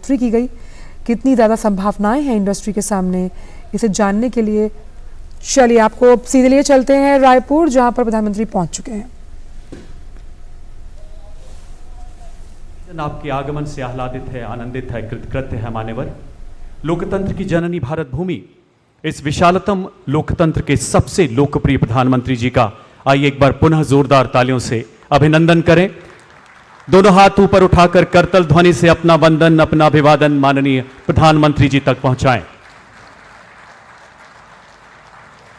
बढ़ोतरी की गई, कितनी ज़्यादा संभावनाएं हैं इंडस्ट्री के सामने, इसे जानने के लिए चलिए आपको सीधे लिए चलते हैं रायपुर, जहां पर प्रधानमंत्री पहुंच चुके हैं। आपके आगमन से आह्लादित है, आनंदित है, कृतकृत्य है मान्यवर। लोकतंत्र की जननी भारत भूमि, इस विशालतम लोकतंत्र के सबसे लोकप्रिय प्रधानमंत्री जी का आइए एक बार पुनः जोरदार तालियों से अभिनंदन करें। दोनों हाथ ऊपर उठाकर करतल ध्वनि से अपना वंदन, अपना अभिवादन माननीय प्रधानमंत्री जी तक पहुंचाएं।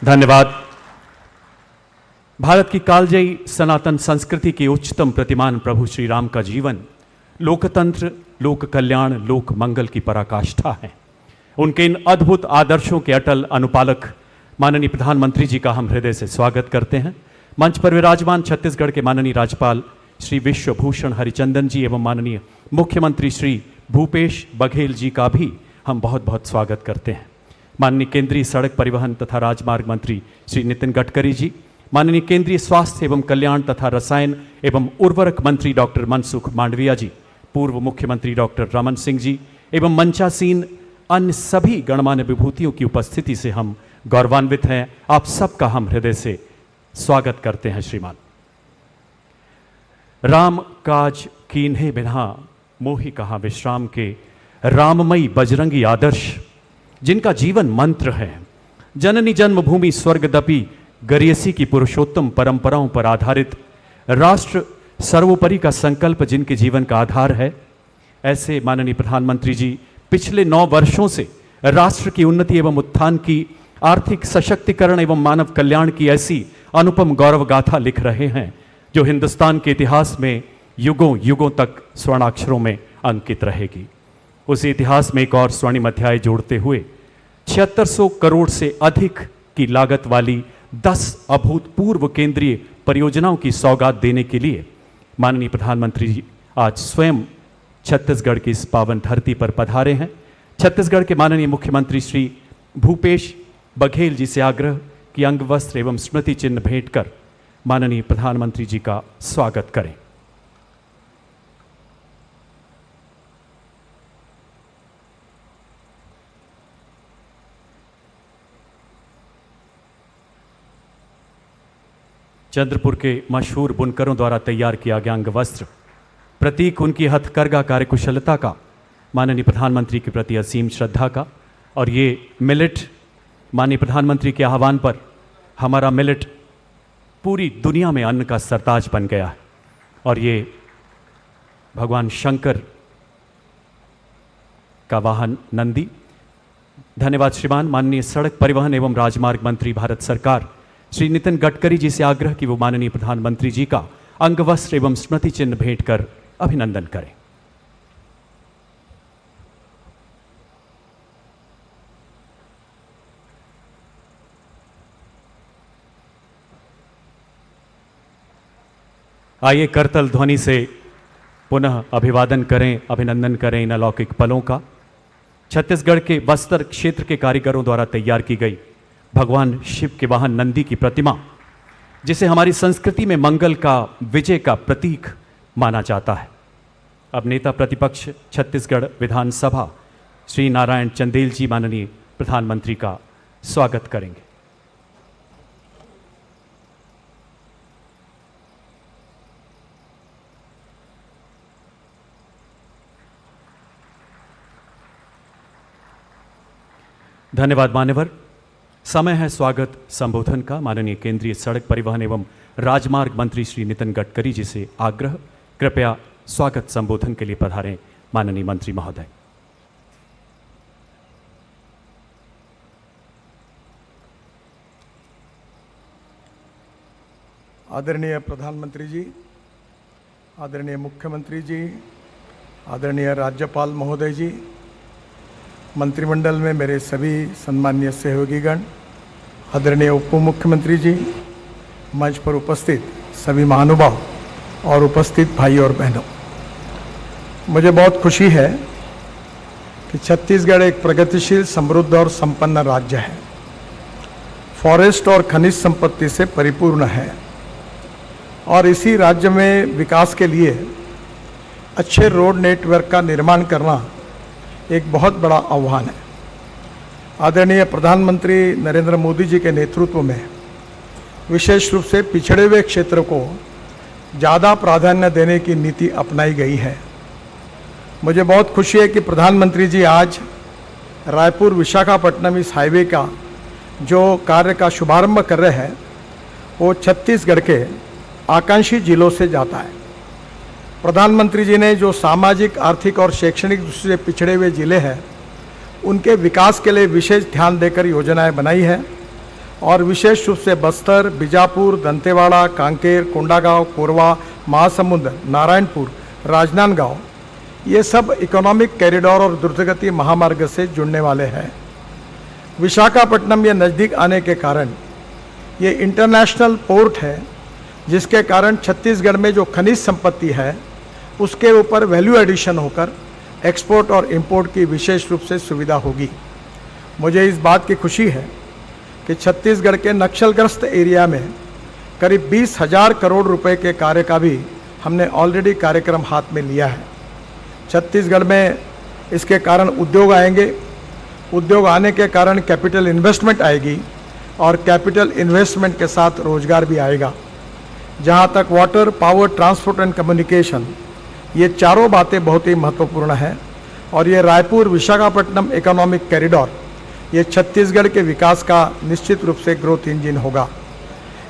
धन्यवाद। भारत की कालजयी सनातन संस्कृति के उच्चतम प्रतिमान प्रभु श्री राम का जीवन लोकतंत्र, लोक कल्याण, लोक मंगल की पराकाष्ठा है। उनके इन अद्भुत आदर्शों के अटल अनुपालक माननीय प्रधानमंत्री जी का हम हृदय से स्वागत करते हैं। मंच पर विराजमान छत्तीसगढ़ के माननीय राज्यपाल श्री विश्वभूषण हरिचंदन जी एवं माननीय मुख्यमंत्री श्री भूपेश बघेल जी का भी हम बहुत बहुत स्वागत करते हैं। माननीय केंद्रीय सड़क परिवहन तथा राजमार्ग मंत्री श्री नितिन गडकरी जी, माननीय केंद्रीय स्वास्थ्य एवं कल्याण तथा रसायन एवं उर्वरक मंत्री डॉक्टर मनसुख मांडविया जी, पूर्व मुख्यमंत्री डॉक्टर रमन सिंह जी एवं मंचासीन अन्य सभी गणमान्य विभूतियों की उपस्थिति से हम गौरवान्वित हैं। आप सबका हम हृदय से स्वागत करते हैं। श्रीमान, राम काज कीन्हे बिना मोहि कहाँ विश्राम के, राममयी बजरंगी आदर्श जिनका जीवन मंत्र है, जननी जन्मभूमि स्वर्गदपि गरियसी की पुरुषोत्तम परंपराओं पर आधारित राष्ट्र सर्वोपरि का संकल्प जिनके जीवन का आधार है, ऐसे माननीय प्रधानमंत्री जी पिछले 9 वर्षों से राष्ट्र की उन्नति एवं उत्थान की, आर्थिक सशक्तिकरण एवं मानव कल्याण की ऐसी अनुपम गौरव गाथा लिख रहे हैं जो हिंदुस्तान के इतिहास में युगों युगों तक स्वर्णाक्षरों में अंकित रहेगी। उसी इतिहास में एक और स्वर्णिम अध्याय जोड़ते हुए 7600 करोड़ से अधिक की लागत वाली 10 अभूतपूर्व केंद्रीय परियोजनाओं की सौगात देने के लिए माननीय प्रधानमंत्री जी आज स्वयं छत्तीसगढ़ की इस पावन धरती पर पधारे हैं। छत्तीसगढ़ के माननीय मुख्यमंत्री श्री भूपेश बघेल जी से आग्रह कि अंगवस्त्र एवं स्मृति चिन्ह भेंट कर माननीय प्रधानमंत्री जी का स्वागत करें। चंद्रपुर के मशहूर बुनकरों द्वारा तैयार किया गया अंगवस्त्र प्रतीक उनकी हथकरघा कार्यकुशलता का, माननीय प्रधानमंत्री के प्रति असीम श्रद्धा का। और ये मिलेट माननीय प्रधानमंत्री के आह्वान पर हमारा मिलेट पूरी दुनिया में अन्न का सरताज बन गया है। और ये भगवान शंकर का वाहन नंदी। धन्यवाद श्रीमान। माननीय सड़क परिवहन एवं राजमार्ग मंत्री भारत सरकार श्री नितिन गडकरी जी से आग्रह कि वो माननीय प्रधानमंत्री जी का अंगवस्त्र एवं स्मृति चिन्ह भेंट कर अभिनंदन करें। आइए करतल ध्वनि से पुनः अभिवादन करें, अभिनंदन करें इन अलौकिक पलों का। छत्तीसगढ़ के बस्तर क्षेत्र के कारीगरों द्वारा तैयार की गई भगवान शिव के वाहन नंदी की प्रतिमा, जिसे हमारी संस्कृति में मंगल का, विजय का प्रतीक माना जाता है। अब नेता प्रतिपक्ष छत्तीसगढ़ विधानसभा श्री नारायण चंदेल जी माननीय प्रधानमंत्री का स्वागत करेंगे। धन्यवाद मान्यवर। समय है स्वागत संबोधन का। माननीय केंद्रीय सड़क परिवहन एवं राजमार्ग मंत्री श्री नितिन गडकरी जी से आग्रह, कृपया स्वागत संबोधन के लिए पधारें माननीय मंत्री महोदय। आदरणीय प्रधानमंत्री जी, आदरणीय मुख्यमंत्री जी, आदरणीय राज्यपाल महोदय जी, मंत्रिमंडल में मेरे सभी सम्माननीय सहयोगीगण, आदरणीय उप मुख्यमंत्री जी, मंच पर उपस्थित सभी महानुभाव और उपस्थित भाई और बहनों, मुझे बहुत खुशी है कि छत्तीसगढ़ एक प्रगतिशील, समृद्ध और संपन्न राज्य है। फॉरेस्ट और खनिज संपत्ति से परिपूर्ण है और इसी राज्य में विकास के लिए अच्छे रोड नेटवर्क का निर्माण करना एक बहुत बड़ा आह्वान है। आदरणीय प्रधानमंत्री नरेंद्र मोदी जी के नेतृत्व में विशेष रूप से पिछड़े हुए क्षेत्र को ज़्यादा प्राधान्य देने की नीति अपनाई गई है। मुझे बहुत खुशी है कि प्रधानमंत्री जी आज रायपुर विशाखापट्टनम इस हाईवे का जो कार्य का शुभारंभ कर रहे हैं वो छत्तीसगढ़ के आकांक्षी जिलों से जाता है। प्रधानमंत्री जी ने जो सामाजिक, आर्थिक और शैक्षणिक दृष्टि से पिछड़े हुए जिले हैं उनके विकास के लिए विशेष ध्यान देकर योजनाएं बनाई है और विशेष रूप से बस्तर, बीजापुर, दंतेवाड़ा, कांकेर, कोंडागांव, कोरबा, महासमुंद, नारायणपुर, राजनांदगांव ये सब इकोनॉमिक कॉरिडोर और द्रुतगति महामार्ग से जुड़ने वाले हैं। विशाखापट्टनम ये नज़दीक आने के कारण ये इंटरनेशनल पोर्ट है, जिसके कारण छत्तीसगढ़ में जो खनिज संपत्ति है उसके ऊपर वैल्यू एडिशन होकर एक्सपोर्ट और इंपोर्ट की विशेष रूप से सुविधा होगी। मुझे इस बात की खुशी है कि छत्तीसगढ़ के नक्सलग्रस्त एरिया में करीब 20,000 करोड़ रुपए के कार्य का भी हमने ऑलरेडी कार्यक्रम हाथ में लिया है। छत्तीसगढ़ में इसके कारण उद्योग आएंगे, उद्योग आने के कारण कैपिटल इन्वेस्टमेंट आएगी और कैपिटल इन्वेस्टमेंट के साथ रोजगार भी आएगा। जहाँ तक water, power, transport and communication ये चारों बातें बहुत ही महत्वपूर्ण हैं और ये रायपुर विशाखापट्टनम इकोनॉमिक कॉरिडोर ये छत्तीसगढ़ के विकास का निश्चित रूप से ग्रोथ इंजन होगा।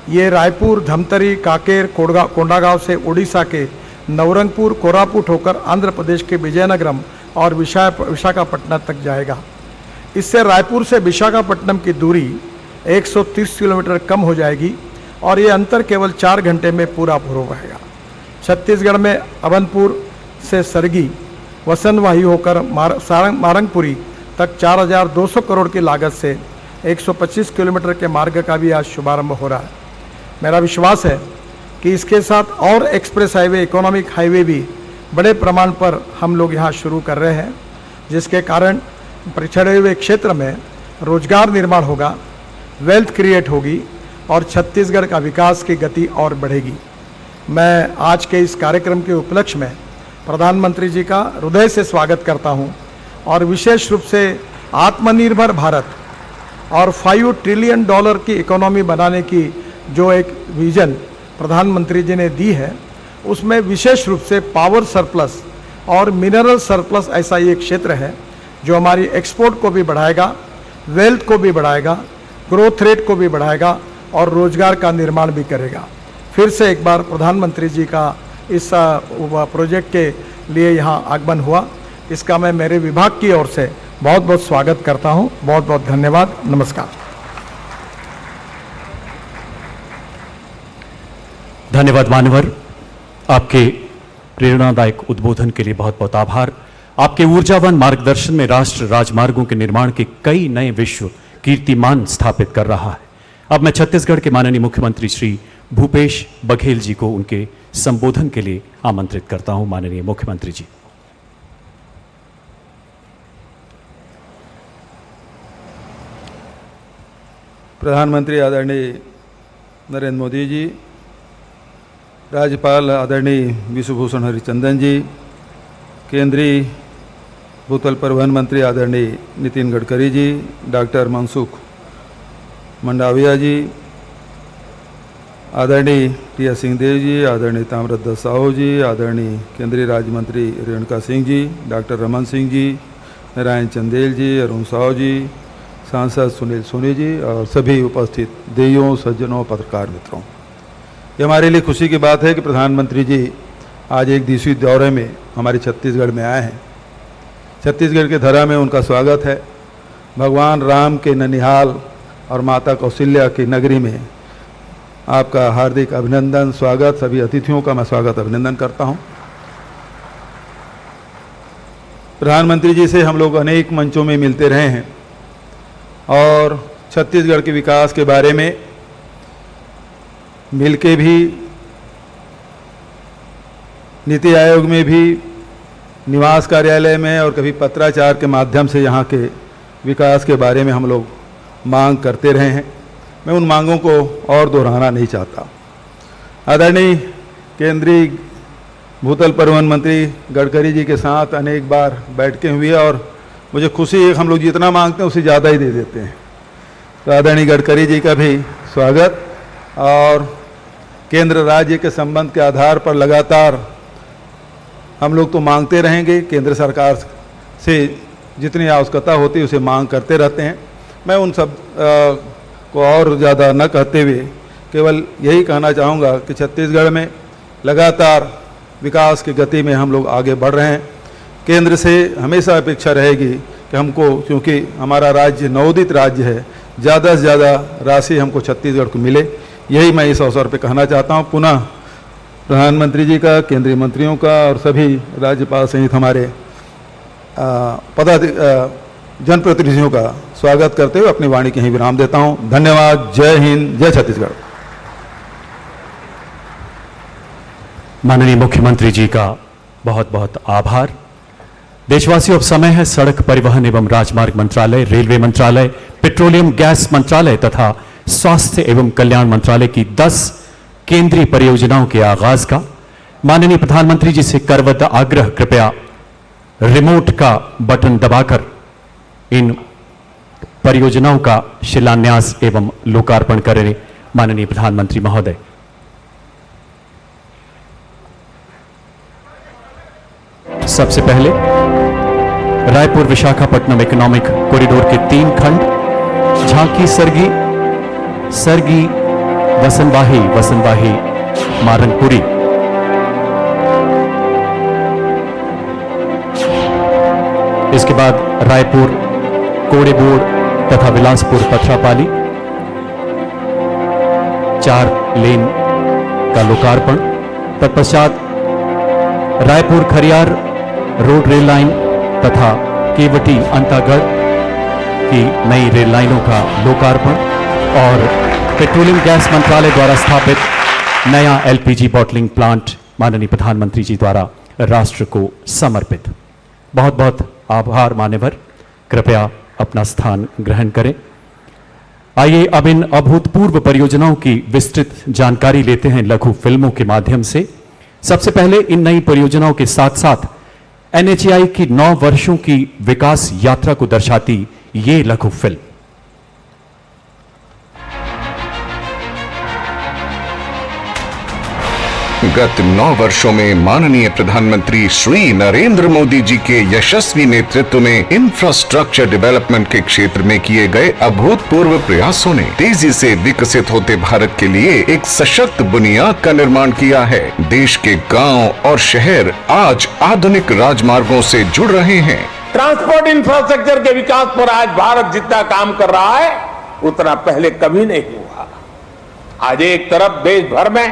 ये रायपुर, धमतरी, कांकेर, कोंडागांव से उड़ीसा के नवरंगपुर, कोरापुट होकर आंध्र प्रदेश के विजयनगरम और विशाखापट्टनम तक जाएगा। इससे रायपुर से विशाखापट्टनम की दूरी 130 किलोमीटर कम हो जाएगी और ये अंतर केवल 4 घंटे में पूरा हो पाएगा। छत्तीसगढ़ में अभनपुर से सरगी, वसनवाही होकर मारंगपुरी तक 4,200 करोड़ की लागत से 125 किलोमीटर के मार्ग का भी आज शुभारंभ हो रहा है। मेरा विश्वास है कि इसके साथ और एक्सप्रेस हाईवे, इकोनॉमिक हाईवे भी बड़े प्रमाण पर हम लोग यहाँ शुरू कर रहे हैं, जिसके कारण पिछड़े हुए क्षेत्र में रोजगार निर्माण होगा, वेल्थ क्रिएट होगी और छत्तीसगढ़ का विकास की गति और बढ़ेगी। मैं आज के इस कार्यक्रम के उपलक्ष्य में प्रधानमंत्री जी का हृदय से स्वागत करता हूं और विशेष रूप से आत्मनिर्भर भारत और $5 ट्रिलियन की इकोनॉमी बनाने की जो एक विजन प्रधानमंत्री जी ने दी है उसमें विशेष रूप से पावर सरप्लस और मिनरल सरप्लस ऐसा ये क्षेत्र है जो हमारी एक्सपोर्ट को भी बढ़ाएगा, वेल्थ को भी बढ़ाएगा, ग्रोथ रेट को भी बढ़ाएगा और रोजगार का निर्माण भी करेगा। फिर से एक बार प्रधानमंत्री जी का इस प्रोजेक्ट के लिए यहाँ आगमन हुआ, इसका मैं मेरे विभाग की ओर से बहुत बहुत स्वागत करता हूँ। बहुत बहुत धन्यवाद। नमस्कार। धन्यवाद मान्यवर, आपके प्रेरणादायक उद्बोधन के लिए बहुत बहुत आभार। आपके ऊर्जावान मार्गदर्शन में राष्ट्र राजमार्गों के निर्माण के कई नए विश्व कीर्तिमान स्थापित कर रहा है। अब मैं छत्तीसगढ़ के माननीय मुख्यमंत्री श्री भूपेश बघेल जी को उनके संबोधन के लिए आमंत्रित करता हूं। माननीय मुख्यमंत्री जी। प्रधानमंत्री आदरणीय नरेंद्र मोदी जी, राज्यपाल आदरणीय विश्वभूषण हरिचंदन जी, केंद्रीय भूतल परिवहन मंत्री आदरणीय नितिन गडकरी जी, डॉक्टर मनसुख मंडाविया जी, आदरणीय टी.एस. सिंहदेव जी, आदरणीय ताम्रध्वज साहू जी, आदरणीय केंद्रीय राज्य मंत्री रेणुका सिंह जी, डॉक्टर रमन सिंह जी, नारायण चंदेल जी, अरुण साहू जी, सांसद सुनील सोनी जी और सभी उपस्थित देवियों, सज्जनों, पत्रकार मित्रों, ये हमारे लिए खुशी की बात है कि प्रधानमंत्री जी आज एक दिवसीय दौरे में हमारे छत्तीसगढ़ में आए हैं। छत्तीसगढ़ के धरा में उनका स्वागत है। भगवान राम के ननिहाल और माता कौशल्या की नगरी में आपका हार्दिक अभिनंदन, स्वागत। सभी अतिथियों का मैं स्वागत अभिनंदन करता हूं। प्रधानमंत्री जी से हम लोग अनेक मंचों में मिलते रहे हैं और छत्तीसगढ़ के विकास के बारे में मिलके भी, नीति आयोग में भी, निवास कार्यालय में और कभी पत्राचार के माध्यम से यहाँ के विकास के बारे में हम लोग मांग करते रहे हैं। मैं उन मांगों को और दोहराना नहीं चाहता। आदरणीय केंद्रीय भूतल परिवहन मंत्री गडकरी जी के साथ अनेक बार बैठकें हुई और मुझे खुशी है, हम लोग जितना मांगते हैं उससे ज़्यादा ही दे देते हैं। तो आदरणीय गडकरी जी का भी स्वागत। और केंद्र राज्य के संबंध के आधार पर लगातार हम लोग तो मांगते रहेंगे, केंद्र सरकार से जितनी आवश्यकता होती है उसे मांग करते रहते हैं। मैं उन सब को और ज़्यादा न कहते हुए केवल यही कहना चाहूँगा कि छत्तीसगढ़ में लगातार विकास की गति में हम लोग आगे बढ़ रहे हैं। केंद्र से हमेशा अपेक्षा रहेगी कि हमको, क्योंकि हमारा राज्य नवोदित राज्य है, ज़्यादा से ज़्यादा राशि हमको छत्तीसगढ़ को मिले। यही मैं इस अवसर पर कहना चाहता हूँ। पुनः प्रधानमंत्री जी का, केंद्रीय मंत्रियों का और सभी राज्यपाल सहित हमारे जनप्रतिनिधियों का स्वागत करते हुए अपनी वाणी के ही विराम देता हूँ। धन्यवाद। जय हिंद, जय छत्तीसगढ़। माननीय मुख्यमंत्री जी का बहुत बहुत आभार। देशवासियों, अब समय है सड़क परिवहन एवं राजमार्ग मंत्रालय, रेलवे मंत्रालय, पेट्रोलियम गैस मंत्रालय तथा स्वास्थ्य एवं कल्याण मंत्रालय की 10 केंद्रीय परियोजनाओं के आगाज का। माननीय प्रधानमंत्री जी से करवत आग्रह, कृपया रिमोट का बटन दबाकर इन परियोजनाओं का शिलान्यास एवं लोकार्पण करें। माननीय प्रधानमंत्री महोदय। सबसे पहले रायपुर विशाखापट्टनम इकोनॉमिक कॉरिडोर के 3 खंड, झांकी सरगी, सरगी वसनवाही, वसनवाही मारनपुरी। इसके बाद रायपुर कोड़ेबोड़ तथा बिलासपुर पथरापाली 4 लेन का लोकार्पण। तत्पश्चात Raipur Khariar road rail line तथा केवटी अंतागढ़ की नई रेल लाइनों का लोकार्पण और पेट्रोलियम गैस मंत्रालय द्वारा स्थापित नया एलपीजी बॉटलिंग प्लांट माननीय प्रधानमंत्री जी द्वारा राष्ट्र को समर्पित। बहुत बहुत आभार मान्यवर। कृपया अपना स्थान ग्रहण करें। आइए अब इन अभूतपूर्व परियोजनाओं की विस्तृत जानकारी लेते हैं लघु फिल्मों के माध्यम से। सबसे पहले इन नई परियोजनाओं के साथ साथ एनएचएआई की 9 वर्षों की विकास यात्रा को दर्शाती ये लघु फिल्म। गत 9 वर्षों में माननीय प्रधानमंत्री श्री नरेंद्र मोदी जी के यशस्वी नेतृत्व में इंफ्रास्ट्रक्चर डेवलपमेंट के क्षेत्र में किए गए अभूतपूर्व प्रयासों ने तेजी से विकसित होते भारत के लिए एक सशक्त बुनियाद का निर्माण किया है। देश के गांव और शहर आज आधुनिक राजमार्गों से जुड़ रहे हैं। ट्रांसपोर्ट इंफ्रास्ट्रक्चर के विकास पर आज भारत जितना काम कर रहा है उतना पहले कभी नहीं हुआ। आज एक तरफ देश भर में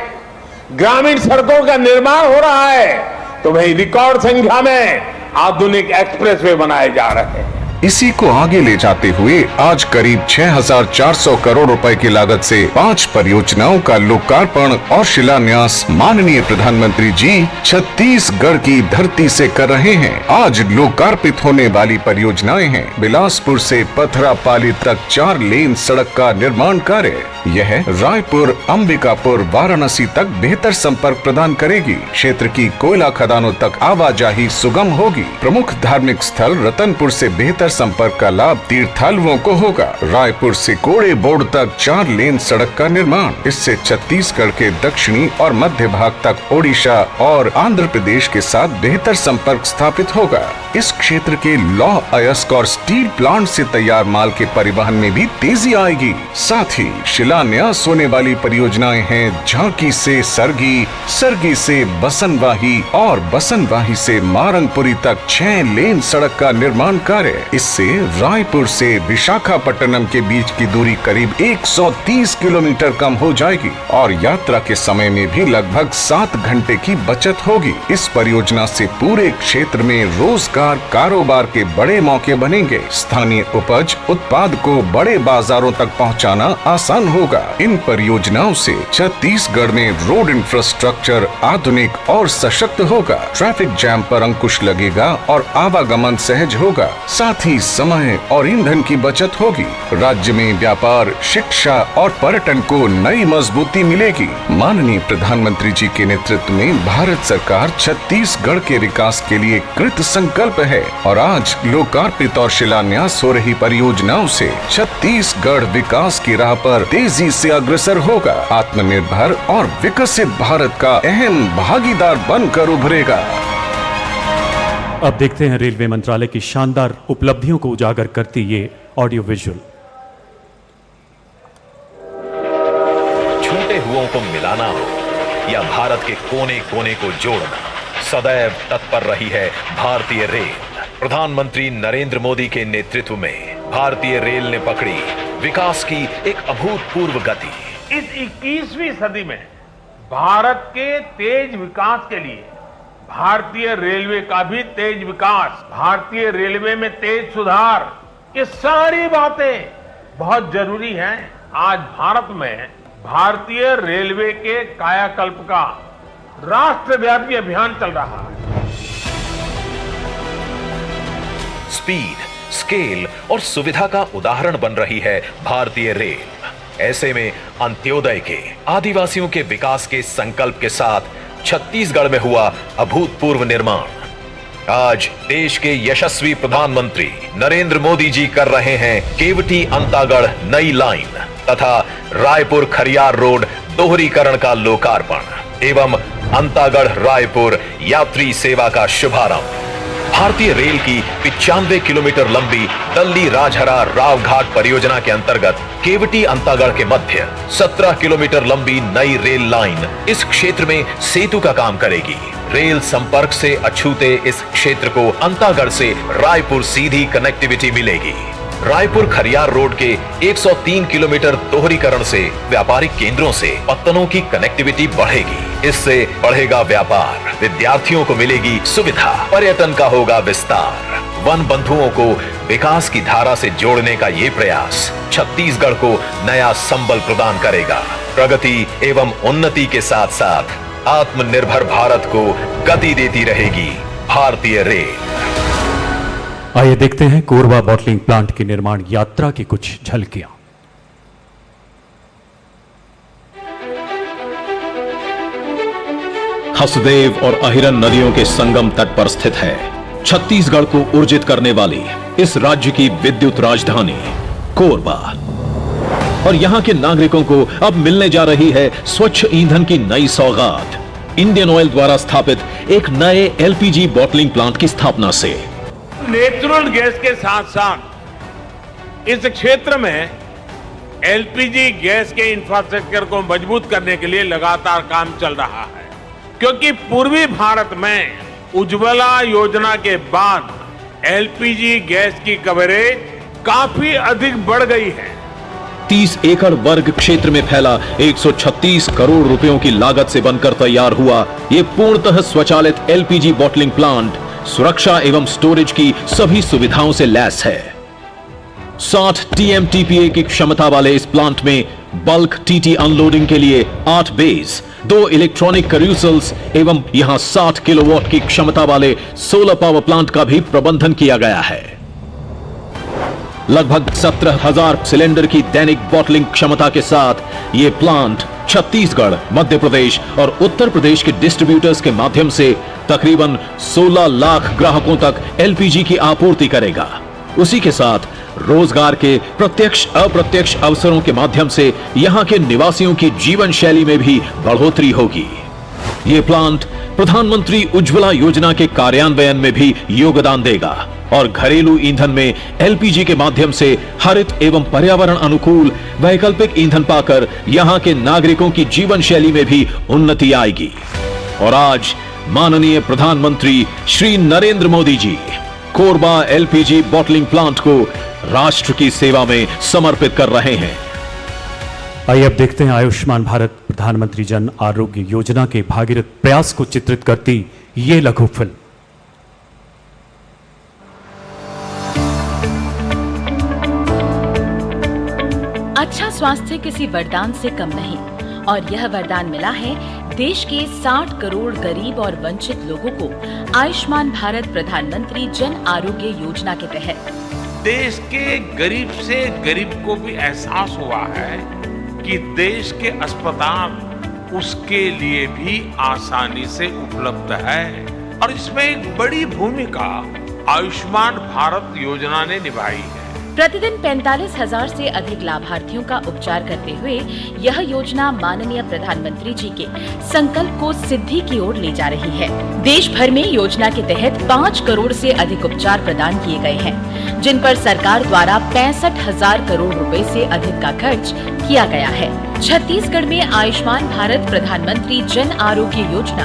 ग्रामीण सड़कों का निर्माण हो रहा है तो वहीं रिकॉर्ड संख्या में आधुनिक एक्सप्रेसवे बनाए जा रहे हैं। इसी को आगे ले जाते हुए आज करीब 6,400 करोड़ रुपए की लागत से 5 परियोजनाओं का लोकार्पण और शिलान्यास माननीय प्रधानमंत्री जी छत्तीसगढ़ की धरती से कर रहे हैं। आज लोकार्पित होने वाली परियोजनाएं हैं बिलासपुर से पथरापाली तक 4 लेन सड़क का निर्माण कार्य। यह रायपुर अंबिकापुर वाराणसी तक बेहतर संपर्क प्रदान करेगी। क्षेत्र की कोयला खदानों तक आवाजाही सुगम होगी। प्रमुख धार्मिक स्थल रतनपुर से बेहतर संपर्क का लाभ तीर्थालुओं को होगा। रायपुर से कोड़ेबोड़ तक 4 लेन सड़क का निर्माण, इससे छत्तीसगढ़ के दक्षिणी और मध्य भाग तक ओडिशा और आंध्र प्रदेश के साथ बेहतर संपर्क स्थापित होगा। इस क्षेत्र के लौह अयस्क और स्टील प्लांट से तैयार माल के परिवहन में भी तेजी आएगी। साथ ही शिलान्यास होने वाली परियोजनाएं हैं झांकी से सरगी, सरगी से बसनवाही और बसनवाही से मारंगपुरी तक 6 लेन सड़क का निर्माण कार्य। इससे रायपुर से विशाखापट्टनम के बीच की दूरी करीब 130 किलोमीटर कम हो जाएगी और यात्रा के समय में भी लगभग 7 घंटे की बचत होगी। इस परियोजना से पूरे क्षेत्र में रोजगार, कारोबार के बड़े मौके बनेंगे। स्थानीय उपज उत्पाद को बड़े बाजारों तक पहुंचाना आसान होगा। इन परियोजनाओं से छत्तीसगढ़ में रोड इंफ्रास्ट्रक्चर आधुनिक और सशक्त होगा। ट्रैफिक जैम पर अंकुश लगेगा और आवागमन सहज होगा। साथ ही समय और ईंधन की बचत होगी। राज्य में व्यापार, शिक्षा और पर्यटन को नई मजबूती मिलेगी। माननीय प्रधानमंत्री जी के नेतृत्व में भारत सरकार छत्तीसगढ़ के विकास के लिए कृत संकल्प है और आज लोकार्पित और शिलान्यास हो रही परियोजनाओं से छत्तीसगढ़ विकास की राह पर तेजी से अग्रसर होगा, आत्मनिर्भर और विकसित भारत का अहम भागीदार बनकर उभरेगा। अब देखते हैं रेलवे मंत्रालय की शानदार उपलब्धियों को उजागर करती ये ऑडियो विजुअल। छूटे हुओं को मिलाना हो या भारत के कोने कोने को जोड़ना, सदैव तत्पर रही है भारतीय रेल। प्रधानमंत्री नरेंद्र मोदी के नेतृत्व में भारतीय रेल ने पकड़ी विकास की एक अभूतपूर्व गति। इस 21वीं सदी में भारत के तेज विकास के लिए भारतीय रेलवे का भी तेज विकास, भारतीय रेलवे में तेज सुधार, ये सारी बातें बहुत जरूरी हैं। आज भारत में भारतीय रेलवे के कायाकल्प का राष्ट्रव्यापी अभियान चल रहा है। स्पीड, स्केल और सुविधा का उदाहरण बन रही है भारतीय रेल। ऐसे में अंत्योदय के, आदिवासियों के विकास के संकल्प के साथ छत्तीसगढ़ में हुआ अभूतपूर्व निर्माण। आज देश के यशस्वी प्रधानमंत्री नरेंद्र मोदी जी कर रहे हैं केवटी अंतागढ़ नई लाइन तथा रायपुर खरियार रोड दोहरीकरण का लोकार्पण एवं अंतागढ़ रायपुर यात्री सेवा का शुभारंभ। भारतीय रेल की 95 किलोमीटर लंबी दल्ली राजहरा रावघाट परियोजना के अंतर्गत केवटी अंतागढ़ के मध्य 17 किलोमीटर लंबी नई रेल लाइन इस क्षेत्र में सेतु का काम करेगी। रेल संपर्क से अछूते इस क्षेत्र को अंतागढ़ से रायपुर सीधी कनेक्टिविटी मिलेगी। रायपुर खरियार रोड के 103 किलोमीटर दोहरीकरण से व्यापारिक केंद्रों से पत्तनों की कनेक्टिविटी बढ़ेगी। इससे बढ़ेगा व्यापार, विद्यार्थियों को मिलेगी सुविधा, पर्यटन का होगा विस्तार। वन बंधुओं को विकास की धारा से जोड़ने का ये प्रयास छत्तीसगढ़ को नया संबल प्रदान करेगा। प्रगति एवं उन्नति के साथ साथ आत्मनिर्भर भारत को गति देती रहेगी भारतीय रेल। आइए देखते हैं कोरबा बॉटलिंग प्लांट की निर्माण यात्रा की कुछ झलकियां। हसदेव और अहिरन नदियों के संगम तट पर स्थित है छत्तीसगढ़ को ऊर्जित करने वाली इस राज्य की विद्युत राजधानी कोरबा। और यहां के नागरिकों को अब मिलने जा रही है स्वच्छ ईंधन की नई सौगात इंडियन ऑयल द्वारा स्थापित एक नए एलपीजी बॉटलिंग प्लांट की स्थापना से। नेचुरल गैस के साथ साथ इस क्षेत्र में एलपीजी गैस के इंफ्रास्ट्रक्चर को मजबूत करने के लिए लगातार काम चल रहा है, क्योंकि पूर्वी भारत में उज्ज्वला योजना के बाद एलपीजी गैस की कवरेज काफी अधिक बढ़ गई है। 30 एकड़ वर्ग क्षेत्र में फैला 136 करोड़ रुपयों की लागत से बनकर तैयार हुआ ये पूर्णतः स्वचालित एलपीजी बॉटलिंग प्लांट सुरक्षा एवं स्टोरेज की सभी सुविधाओं से लैस है। 60 TMTPA की क्षमता वाले इस प्लांट में बल्क टीटी अनलोडिंग के लिए 8 बेस, 2 इलेक्ट्रॉनिक करूसल्स एवं यहां 60 किलोवाट की क्षमता वाले सोलर पावर प्लांट का भी प्रबंधन किया गया है। लगभग 17,000 सिलेंडर की दैनिक बॉटलिंग क्षमता के साथ ये प्लांट छत्तीसगढ़, मध्य प्रदेश और उत्तर प्रदेश के डिस्ट्रीब्यूटर्स के माध्यम से तकरीबन 16 लाख ग्राहकों तक एलपीजी की आपूर्ति करेगा। उसी के साथ रोजगार के प्रत्यक्ष अप्रत्यक्ष अवसरों के माध्यम से यहां के निवासियों की जीवन शैली में भी बढ़ोतरी होगी। ये प्लांट प्रधानमंत्री उज्ज्वला योजना के कार्यान्वयन में भी योगदान देगा और घरेलू ईंधन में एलपीजी के माध्यम से हरित एवं पर्यावरण अनुकूल वैकल्पिक ईंधन पाकर यहां के नागरिकों की जीवन शैली में भी उन्नति आएगी। और आज माननीय प्रधानमंत्री Shri Narendra Modi ji Korba LPG bottling plant को राष्ट्र की सेवा में समर्पित कर रहे हैं। आइए अब देखते हैं आयुष्मान भारत प्रधानमंत्री जन आरोग्य योजना के भागीरथ प्रयास को चित्रित करती ये लघु फिल्म। अच्छा स्वास्थ्य किसी वरदान से कम नहीं, और यह वरदान मिला है देश के 60 करोड़ गरीब और वंचित लोगों को आयुष्मान भारत प्रधानमंत्री जन आरोग्य योजना के तहत देश के गरीब से गरीब को भी एहसास हुआ है कि देश के अस्पताल उसके लिए भी आसानी से उपलब्ध है और इसमें एक बड़ी भूमिका आयुष्मान भारत योजना ने निभाई है। प्रतिदिन 45,000 से अधिक लाभार्थियों का उपचार करते हुए यह योजना माननीय प्रधानमंत्री जी के संकल्प को सिद्धि की ओर ले जा रही है। देश भर में योजना के तहत 5 करोड़ से अधिक उपचार प्रदान किए गए हैं, जिन पर सरकार द्वारा 65,000 करोड़ रुपए से अधिक का खर्च किया गया है। छत्तीसगढ़ में आयुष्मान भारत प्रधानमंत्री जन आरोग्य योजना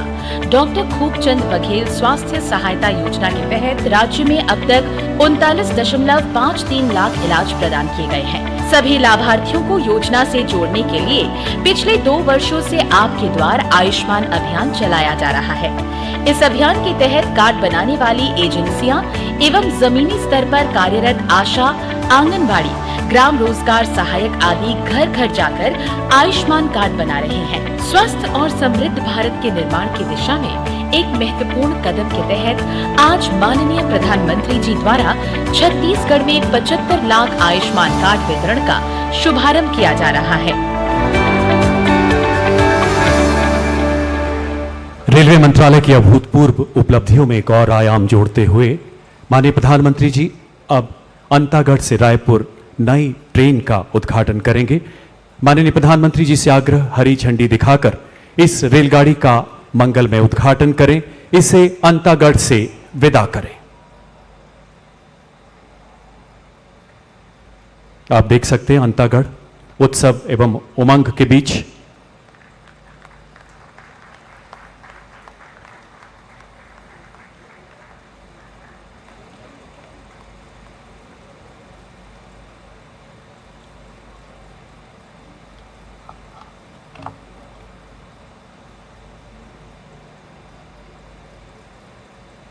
डॉक्टर खूबचंद बघेल स्वास्थ्य सहायता योजना के तहत राज्य में अब तक 39.53 लाख इलाज प्रदान किए गए हैं। सभी लाभार्थियों को योजना से जोड़ने के लिए पिछले 2 वर्षों से आपके द्वार आयुष्मान अभियान चलाया जा रहा है। इस अभियान के तहत कार्ड बनाने वाली एजेंसियां एवं जमीनी स्तर पर कार्यरत आशा, आंगनबाड़ी, ग्राम रोजगार सहायक आदि घर घर जाकर आयुष्मान कार्ड बना रहे हैं। स्वस्थ और समृद्ध भारत के निर्माण की दिशा में एक महत्वपूर्ण कदम के तहत आज माननीय प्रधानमंत्री जी द्वारा छत्तीसगढ़ में 75 लाख आयुष्मान कार्ड वितरण का शुभारंभ किया जा रहा है। रेलवे मंत्रालय की अभूतपूर्व उपलब्धियों में एक और आयाम जोड़ते हुए माननीय प्रधानमंत्री जी अब अंतागढ़ से रायपुर नई ट्रेन का उद्घाटन करेंगे। माननीय प्रधानमंत्री जी से आग्रह, हरी झंडी दिखाकर इस रेलगाड़ी का मंगलमय उद्घाटन करें, इसे अंतागढ़ से विदा करें। आप देख सकते हैं अंतागढ़ उत्सव एवं उमंग के बीच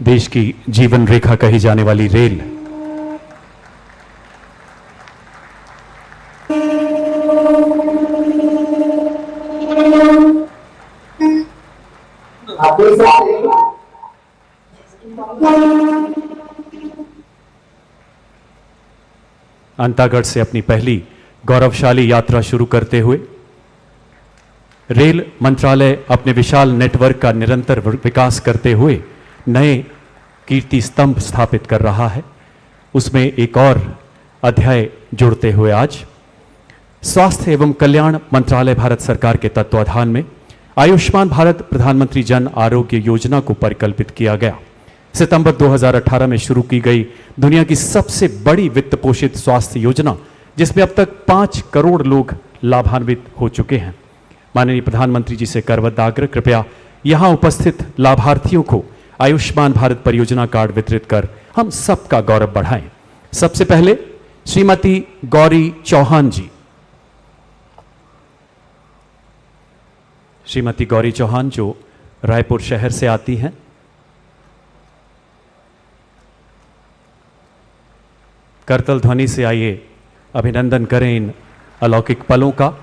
देश की जीवन रेखा कही जाने वाली रेल अंतागढ़ से अपनी पहली गौरवशाली यात्रा शुरू करते हुए रेल मंत्रालय अपने विशाल नेटवर्क का निरंतर विकास करते हुए नए कीर्ति स्तंभ स्थापित कर रहा है। उसमें एक और अध्याय जुड़ते हुए आज स्वास्थ्य एवं कल्याण मंत्रालय भारत सरकार के तत्वाधान में आयुष्मान भारत प्रधानमंत्री जन आरोग्य योजना को परिकल्पित किया गया। सितंबर 2018 में शुरू की गई दुनिया की सबसे बड़ी वित्त पोषित स्वास्थ्य योजना, जिसमें अब तक 5 करोड़ लोग लाभान्वित हो चुके हैं। माननीय प्रधानमंत्री जी से करबद्ध आग्रह, कृपया यहां उपस्थित लाभार्थियों को आयुष्मान भारत परियोजना कार्ड वितरित कर हम सबका गौरव बढ़ाएं। सबसे पहले श्रीमती गौरी चौहान जी। श्रीमती गौरी चौहान जो रायपुर शहर से आती हैं, करतल ध्वनि से आइए अभिनंदन करें इन अलौकिक पलों का।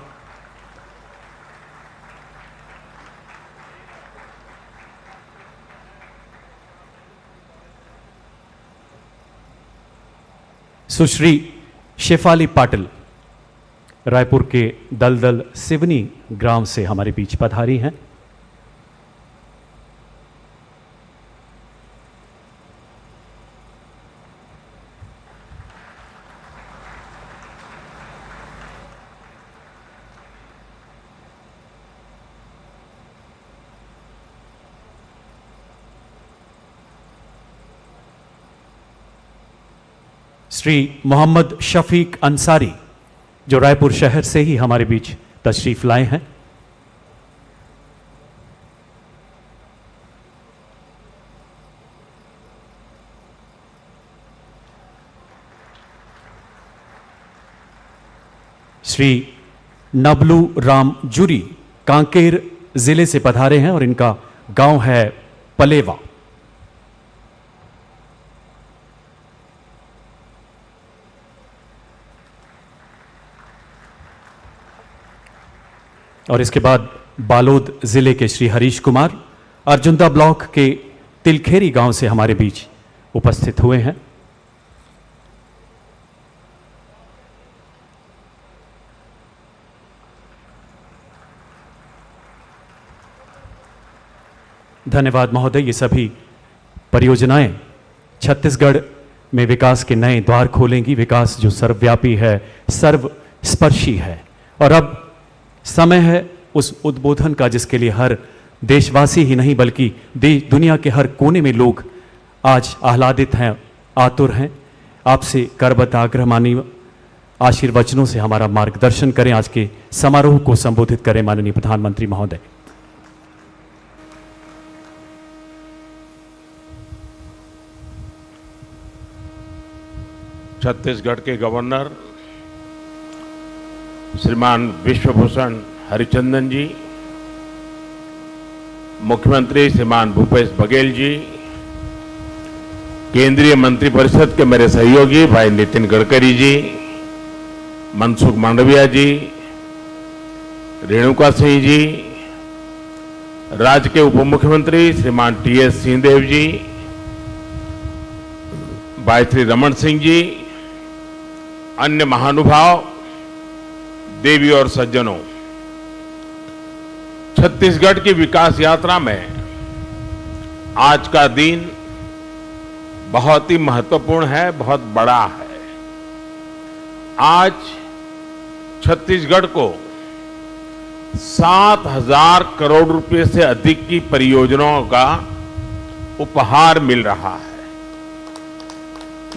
सुश्री शेफाली पाटिल रायपुर के दलदल सिवनी ग्राम से हमारे बीच पधारी हैं। श्री मोहम्मद शफीक अंसारी जो रायपुर शहर से ही हमारे बीच तशरीफ लाए हैं। श्री नबलू राम जुरी कांकेर जिले से पधारे हैं और इनका गांव है पलेवा। और इसके बाद बालोद जिले के श्री हरीश कुमार अर्जुंदा ब्लॉक के तिलखेरी गांव से हमारे बीच उपस्थित हुए हैं। धन्यवाद महोदय। ये सभी परियोजनाएं छत्तीसगढ़ में विकास के नए द्वार खोलेंगी। विकास जो सर्वव्यापी है, सर्वस्पर्शी है, और अब समय है उस उद्बोधन का जिसके लिए हर देशवासी ही नहीं बल्कि दुनिया के हर कोने में लोग आज आह्लादित हैं, आतुर हैं। आपसे करबद्ध आग्रह माननीय आशीर्वचनों से हमारा मार्गदर्शन करें। आज के समारोह को संबोधित करें माननीय प्रधानमंत्री महोदय। छत्तीसगढ़ के गवर्नर श्रीमान विश्वभूषण हरिचंदन जी, मुख्यमंत्री श्रीमान भूपेश बघेल जी, केंद्रीय मंत्रिपरिषद के मेरे सहयोगी भाई नितिन गडकरी जी, मनसुख मांडविया जी, रेणुका सिंह जी, राज्य के उप मुख्यमंत्री श्रीमान टी.एस. सिंहदेव जी, भाई श्री रमन सिंह जी, अन्य महानुभाव, देवी और सज्जनों, छत्तीसगढ़ की विकास यात्रा में आज का दिन बहुत ही महत्वपूर्ण है, बहुत बड़ा है। आज छत्तीसगढ़ को 7,000 करोड़ रुपए से अधिक की परियोजनाओं का उपहार मिल रहा है।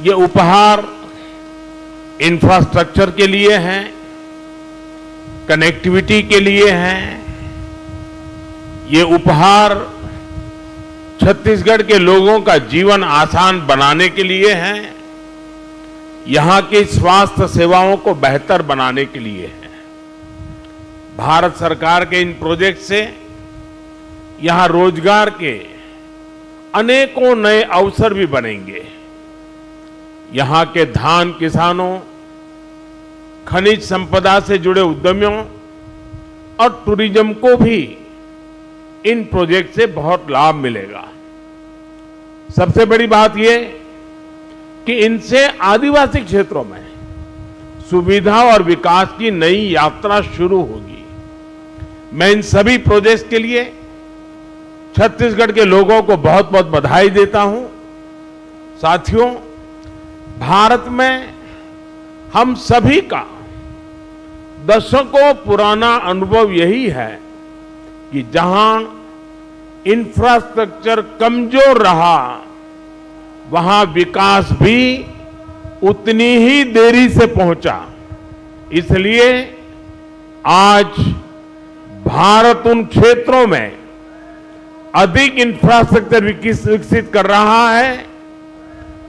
ये उपहार इंफ्रास्ट्रक्चर के लिए हैं, कनेक्टिविटी के लिए हैं, ये उपहार छत्तीसगढ़ के लोगों का जीवन आसान बनाने के लिए हैं, यहां की स्वास्थ्य सेवाओं को बेहतर बनाने के लिए हैं। भारत सरकार के इन प्रोजेक्ट से यहां रोजगार के अनेकों नए अवसर भी बनेंगे। यहां के धान किसानों, खनिज संपदा से जुड़े उद्यमियों और टूरिज्म को भी इन प्रोजेक्ट से बहुत लाभ मिलेगा। सबसे बड़ी बात यह कि इनसे आदिवासी क्षेत्रों में सुविधा और विकास की नई यात्रा शुरू होगी। मैं इन सभी प्रोजेक्ट्स के लिए छत्तीसगढ़ के लोगों को बहुत बहुत बधाई देता हूं। साथियों, भारत में हम सभी का दशकों पुराना अनुभव यही है कि जहां इंफ्रास्ट्रक्चर कमजोर रहा, वहां विकास भी उतनी ही देरी से पहुंचा। इसलिए आज भारत उन क्षेत्रों में अधिक इंफ्रास्ट्रक्चर विकसित कर रहा है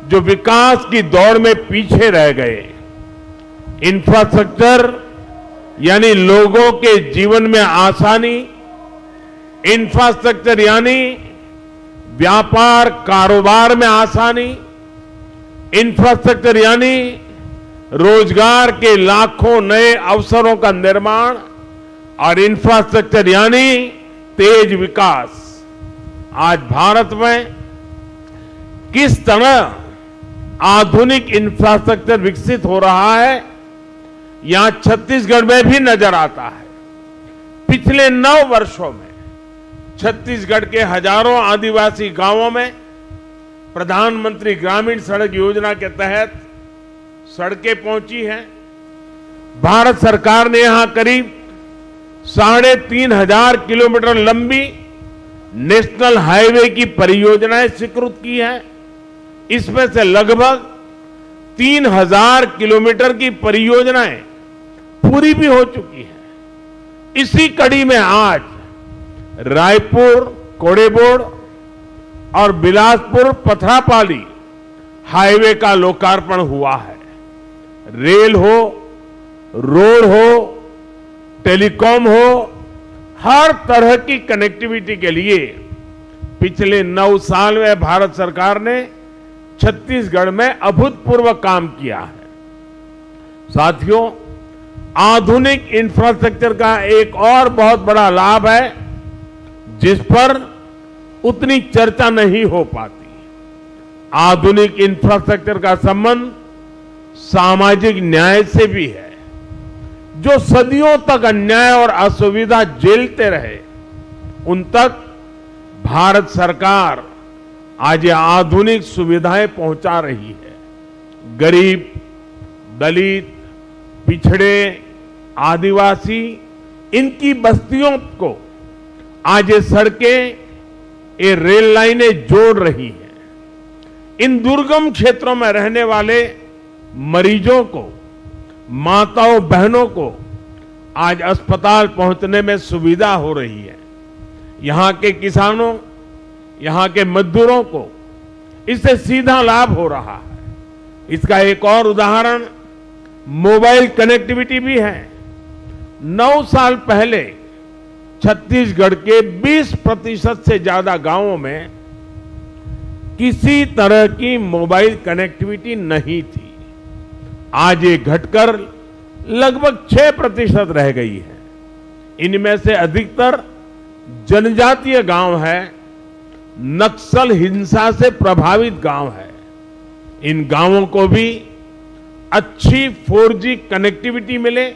जो विकास की दौड़ में पीछे रह गए। इंफ्रास्ट्रक्चर यानी लोगों के जीवन में आसानी, इंफ्रास्ट्रक्चर यानी व्यापार कारोबार में आसानी, इंफ्रास्ट्रक्चर यानी रोजगार के लाखों नए अवसरों का निर्माण, और इंफ्रास्ट्रक्चर यानी तेज विकास। आज भारत में किस तरह आधुनिक इंफ्रास्ट्रक्चर विकसित हो रहा है, यहां छत्तीसगढ़ में भी नजर आता है। पिछले 9 वर्षों में छत्तीसगढ़ के हजारों आदिवासी गांवों में प्रधानमंत्री ग्रामीण सड़क योजना के तहत सड़कें पहुंची हैं। भारत सरकार ने यहां करीब 3,500 किलोमीटर लंबी नेशनल हाईवे की परियोजनाएं स्वीकृत की हैं। इसमें से लगभग 3,000 किलोमीटर की परियोजनाएं पूरी भी हो चुकी हैं। इसी कड़ी में आज रायपुर कोड़ेबोड़ और बिलासपुर पथरापाली हाईवे का लोकार्पण हुआ है। रेल हो, रोड हो, टेलीकॉम हो, हर तरह की कनेक्टिविटी के लिए पिछले 9 साल में भारत सरकार ने छत्तीसगढ़ में अभूतपूर्व काम किया है। साथियों, आधुनिक इंफ्रास्ट्रक्चर का एक और बहुत बड़ा लाभ है जिस पर उतनी चर्चा नहीं हो पाती। आधुनिक इंफ्रास्ट्रक्चर का संबंध सामाजिक न्याय से भी है। जो सदियों तक अन्याय और असुविधा झेलते रहे उन तक भारत सरकार आज ये आधुनिक सुविधाएं पहुंचा रही है। गरीब, दलित, पिछड़े, आदिवासी, इनकी बस्तियों को आज ये सड़कें, ये रेल लाइनें जोड़ रही हैं। इन दुर्गम क्षेत्रों में रहने वाले मरीजों को, माताओं बहनों को आज अस्पताल पहुंचने में सुविधा हो रही है। यहां के किसानों, यहां के मजदूरों को इससे सीधा लाभ हो रहा है। इसका एक और उदाहरण मोबाइल कनेक्टिविटी भी है। 9 साल पहले छत्तीसगढ़ के 20% से ज्यादा गांवों में किसी तरह की मोबाइल कनेक्टिविटी नहीं थी। आज ये घटकर लगभग 6% रह गई है। इनमें से अधिकतर जनजातीय गांव है, नक्सल हिंसा से प्रभावित गांव है। इन गांवों को भी अच्छी 4G कनेक्टिविटी मिले,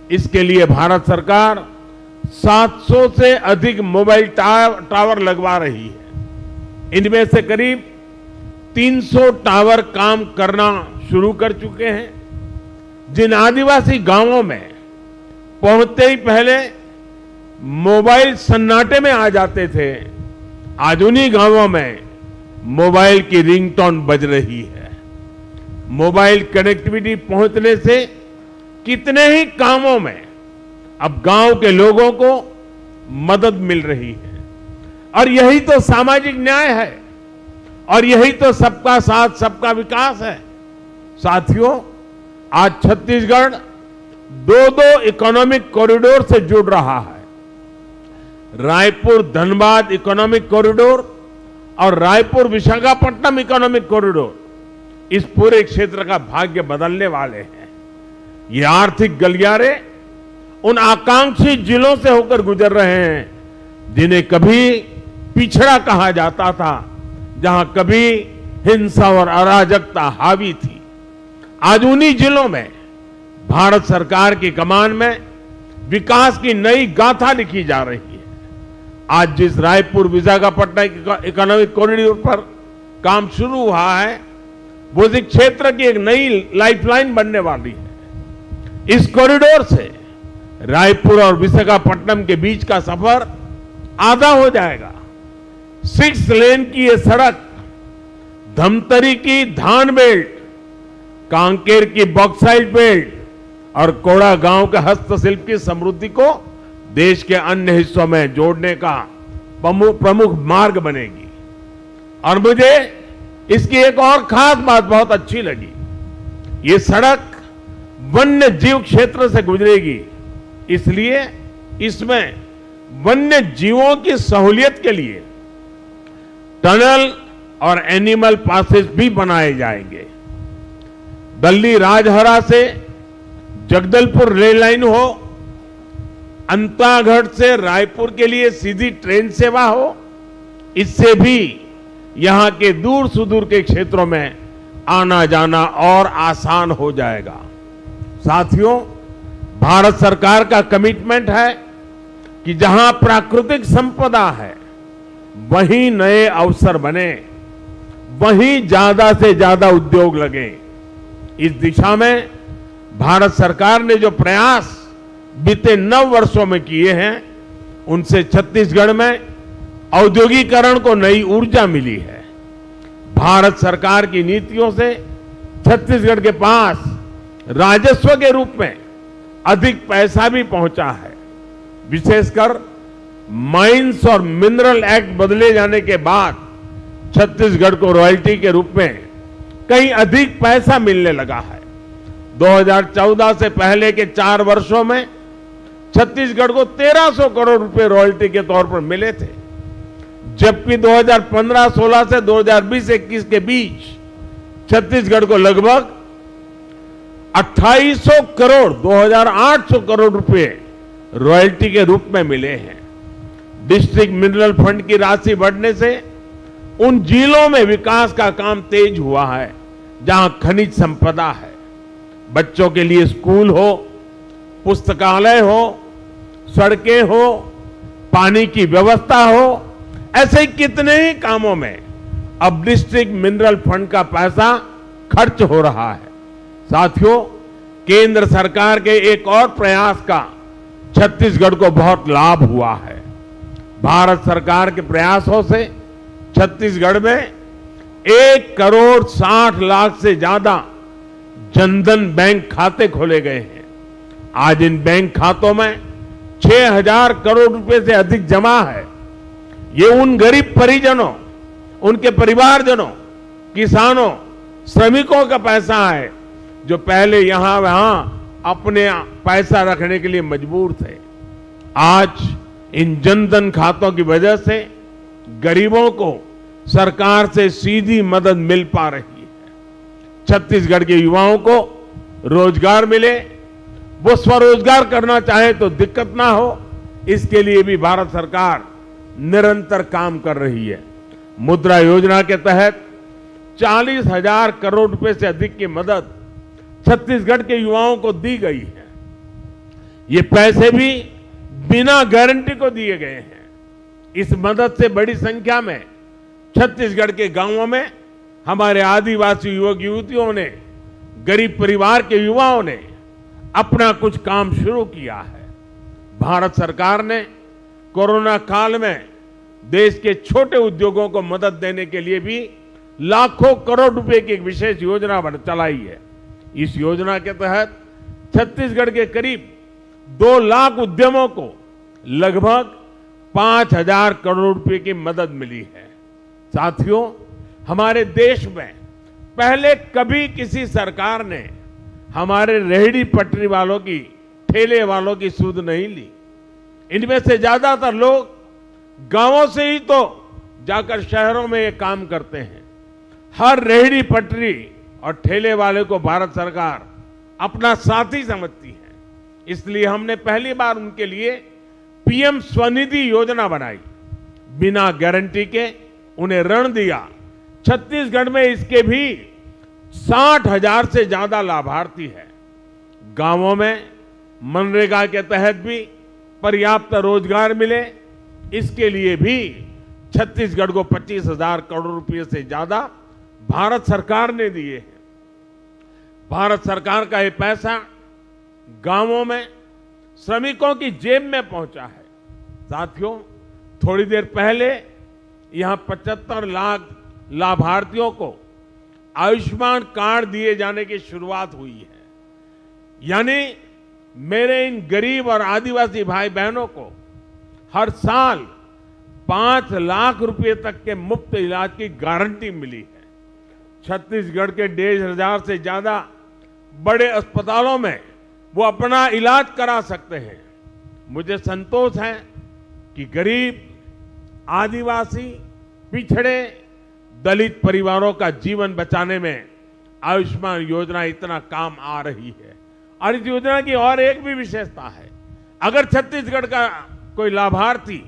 इसके लिए भारत सरकार 700 से अधिक मोबाइल टावर लगवा रही है। इनमें से करीब 300 टावर काम करना शुरू कर चुके हैं। जिन आदिवासी गांवों में पहुंचते ही पहले मोबाइल सन्नाटे में आ जाते थे, आज उन्हीं गांवों में मोबाइल की रिंगटोन बज रही है। मोबाइल कनेक्टिविटी पहुंचने से कितने ही कामों में अब गांव के लोगों को मदद मिल रही है। और यही तो सामाजिक न्याय है और यही तो सबका साथ सबका विकास है। साथियों, आज छत्तीसगढ़ 2 इकोनॉमिक कॉरिडोर से जुड़ रहा है। रायपुर धनबाद इकोनॉमिक कॉरिडोर और रायपुर विशाखापट्टनम इकोनॉमिक कॉरिडोर इस पूरे क्षेत्र का भाग्य बदलने वाले हैं। ये आर्थिक गलियारे उन आकांक्षी जिलों से होकर गुजर रहे हैं जिन्हें कभी पिछड़ा कहा जाता था, जहां कभी हिंसा और अराजकता हावी थी। आज उन्हीं जिलों में भारत सरकार की कमान में विकास की नई गाथा लिखी जा रही है। आज जिस रायपुर विशाखापट्टनम इकोनॉमिक कॉरिडोर पर काम शुरू हुआ है, वो इस क्षेत्र की एक नई लाइफलाइन बनने वाली है। इस कॉरिडोर से रायपुर और विशाखापट्टनम के बीच का सफर आधा हो जाएगा। 6 लेन की ये सड़क धमतरी की धान बेल्ट, कांकेर की बॉक्साइट बेल्ट और कोड़ा गांव के हस्तशिल्प की समृद्धि को देश के अन्य हिस्सों में जोड़ने का प्रमुख मार्ग बनेगी। और मुझे इसकी एक और खास बात बहुत अच्छी लगी। ये सड़क वन्य जीव क्षेत्र से गुजरेगी, इसलिए इसमें वन्य जीवों की सहूलियत के लिए टनल और एनिमल पासेस भी बनाए जाएंगे। दल्ली राजहरा से जगदलपुर रेल लाइन हो, अंतागढ़ से रायपुर के लिए सीधी ट्रेन सेवा हो, इससे भी यहां के दूर सुदूर के क्षेत्रों में आना जाना और आसान हो जाएगा। साथियों, भारत सरकार का कमिटमेंट है कि जहां प्राकृतिक संपदा है वहीं नए अवसर बने, वहीं ज्यादा से ज्यादा उद्योग लगे। इस दिशा में भारत सरकार ने जो प्रयास बीते 9 वर्षों में किए हैं, उनसे छत्तीसगढ़ में औद्योगिकरण को नई ऊर्जा मिली है। भारत सरकार की नीतियों से छत्तीसगढ़ के पास राजस्व के रूप में अधिक पैसा भी पहुंचा है। विशेषकर माइंस और मिनरल एक्ट बदले जाने के बाद छत्तीसगढ़ को रॉयल्टी के रूप में कहीं अधिक पैसा मिलने लगा है। 2014 से पहले के 4 वर्षों में छत्तीसगढ़ को 1300 करोड़ रुपए रॉयल्टी के तौर पर मिले थे, जबकि 2015-16 से 2020-21 के बीच छत्तीसगढ़ को लगभग 2800 करोड़ 2800 करोड़ रुपए रॉयल्टी के रूप में मिले हैं। डिस्ट्रिक्ट मिनरल फंड की राशि बढ़ने से उन जिलों में विकास का काम तेज हुआ है जहां खनिज संपदा है। बच्चों के लिए स्कूल हो, पुस्तकालय हो, सड़कें हो, पानी की व्यवस्था हो, ऐसे ही कितने ही कामों में अब डिस्ट्रिक्ट मिनरल फंड का पैसा खर्च हो रहा है। साथियों, केंद्र सरकार के एक और प्रयास का छत्तीसगढ़ को बहुत लाभ हुआ है। भारत सरकार के प्रयासों से छत्तीसगढ़ में 1,60,00,000 से ज्यादा जनधन बैंक खाते खोले गए हैं। आज इन बैंक खातों में 6,000 करोड़ रुपए से अधिक जमा है। ये उन गरीब परिजनों, उनके परिवारजनों, किसानों, श्रमिकों का पैसा है जो पहले यहां वहां अपने पैसा रखने के लिए मजबूर थे। आज इन जनधन खातों की वजह से गरीबों को सरकार से सीधी मदद मिल पा रही है। छत्तीसगढ़ के युवाओं को रोजगार मिले, वो स्वरोजगार करना चाहे तो दिक्कत ना हो, इसके लिए भी भारत सरकार निरंतर काम कर रही है। मुद्रा योजना के तहत 40,000 करोड़ रुपए से अधिक की मदद छत्तीसगढ़ के युवाओं को दी गई है। ये पैसे भी बिना गारंटी को दिए गए हैं। इस मदद से बड़ी संख्या में छत्तीसगढ़ के गांवों में हमारे आदिवासी युवक युवतियों ने, गरीब परिवार के युवाओं ने अपना कुछ काम शुरू किया है। भारत सरकार ने कोरोना काल में देश के छोटे उद्योगों को मदद देने के लिए भी लाखों करोड़ रुपए की एक विशेष योजना चलाई है। इस योजना के तहत छत्तीसगढ़ के करीब 2 लाख उद्यमों को लगभग 5,000 करोड़ रुपए की मदद मिली है। साथियों, हमारे देश में पहले कभी किसी सरकार ने हमारे रेहड़ी पटरी वालों की, ठेले वालों की सुध नहीं ली। इनमें से ज्यादातर लोग गांवों से ही तो जाकर शहरों में ये काम करते हैं। हर रेहड़ी पटरी और ठेले वाले को भारत सरकार अपना साथी समझती है। इसलिए हमने पहली बार उनके लिए पीएम स्वनिधि योजना बनाई। बिना गारंटी के उन्हें ऋण दिया। छत्तीसगढ़ में इसके भी 60,000 से ज्यादा लाभार्थी है। गांवों में मनरेगा के तहत भी पर्याप्त रोजगार मिले, इसके लिए भी छत्तीसगढ़ को 25,000 करोड़ रुपए से ज्यादा भारत सरकार ने दिए हैं। भारत सरकार का ये पैसा गांवों में श्रमिकों की जेब में पहुंचा है। साथियों, थोड़ी देर पहले यहां 75 लाख लाभार्थियों को आयुष्मान कार्ड दिए जाने की शुरुआत हुई है। यानी मेरे इन गरीब और आदिवासी भाई बहनों को हर साल 5 लाख रुपए तक के मुफ्त इलाज की गारंटी मिली है। छत्तीसगढ़ के 1,500 से ज्यादा बड़े अस्पतालों में वो अपना इलाज करा सकते हैं। मुझे संतोष है कि गरीब, आदिवासी, पिछड़े, दलित परिवारों का जीवन बचाने में आयुष्मान योजना इतना काम आ रही है। और इस योजना की और एक भी विशेषता है, अगर छत्तीसगढ़ का कोई लाभार्थी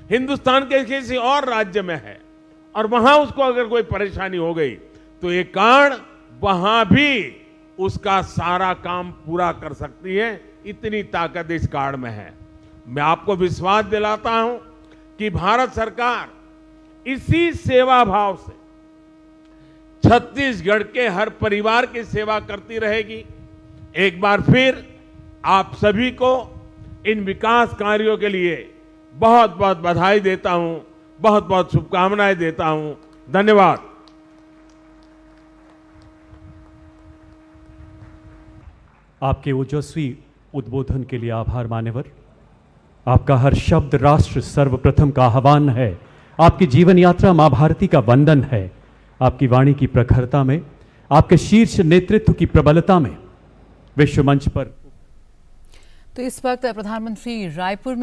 हिंदुस्तान के किसी और राज्य में है और वहां उसको अगर कोई परेशानी हो गई तो ये कार्ड वहां भी उसका सारा काम पूरा कर सकती है। इतनी ताकत इस कार्ड में है। मैं आपको विश्वास दिलाता हूं कि भारत सरकार इसी सेवा भाव से छत्तीसगढ़ के हर परिवार की सेवा करती रहेगी। एक बार फिर आप सभी को इन विकास कार्यों के लिए बहुत बहुत बधाई देता हूं, बहुत बहुत शुभकामनाएं देता हूं। धन्यवाद। आपके ओजस्वी उद्बोधन के लिए आभार मान्यवर। आपका हर शब्द राष्ट्र सर्वप्रथम का आह्वान है। आपकी जीवन यात्रा मां भारती का वंदन है। आपकी वाणी की प्रखरता में, आपके शीर्ष नेतृत्व की प्रबलता में विश्व मंच पर। तो इस वक्त प्रधानमंत्री रायपुर में